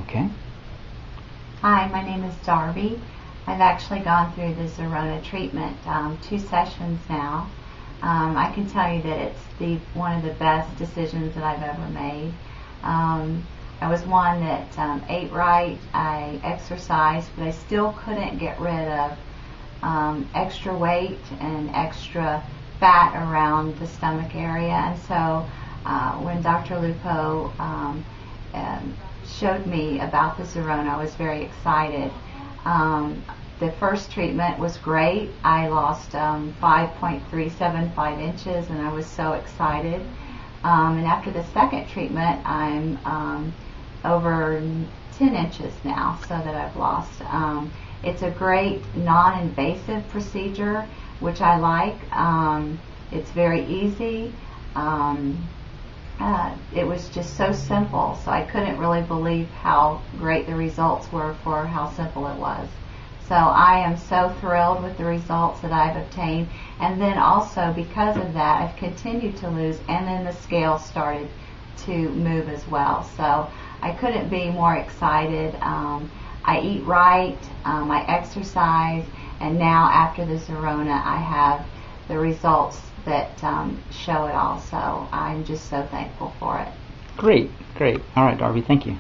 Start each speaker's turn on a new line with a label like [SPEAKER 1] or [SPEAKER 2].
[SPEAKER 1] Okay.
[SPEAKER 2] Hi, my name is Darby. I've actually gone through the Zerona treatment 2 sessions now. I can tell you that it's one of the best decisions that I've ever made. I was one that ate right, I exercised, but I still couldn't get rid of extra weight and extra fat around the stomach area. And so when Dr. Lupo showed me about the Zerona, I was very excited. The first treatment was great. I lost 5.375 inches, and I was so excited. And after the second treatment, I'm over 10 inches now, so that I've lost. It's a great non-invasive procedure, which I like. It's very easy. It was just so simple, so I couldn't really believe how great the results were for how simple it was. So I am so thrilled with the results that I've obtained, and then also because of that I've continued to lose, and then the scale started to move as well. So I couldn't be more excited. I eat right, I exercise, and now after the Zerona I have the results that show it all. So I'm just so thankful for it.
[SPEAKER 1] Great, great. All right, Darby, thank you.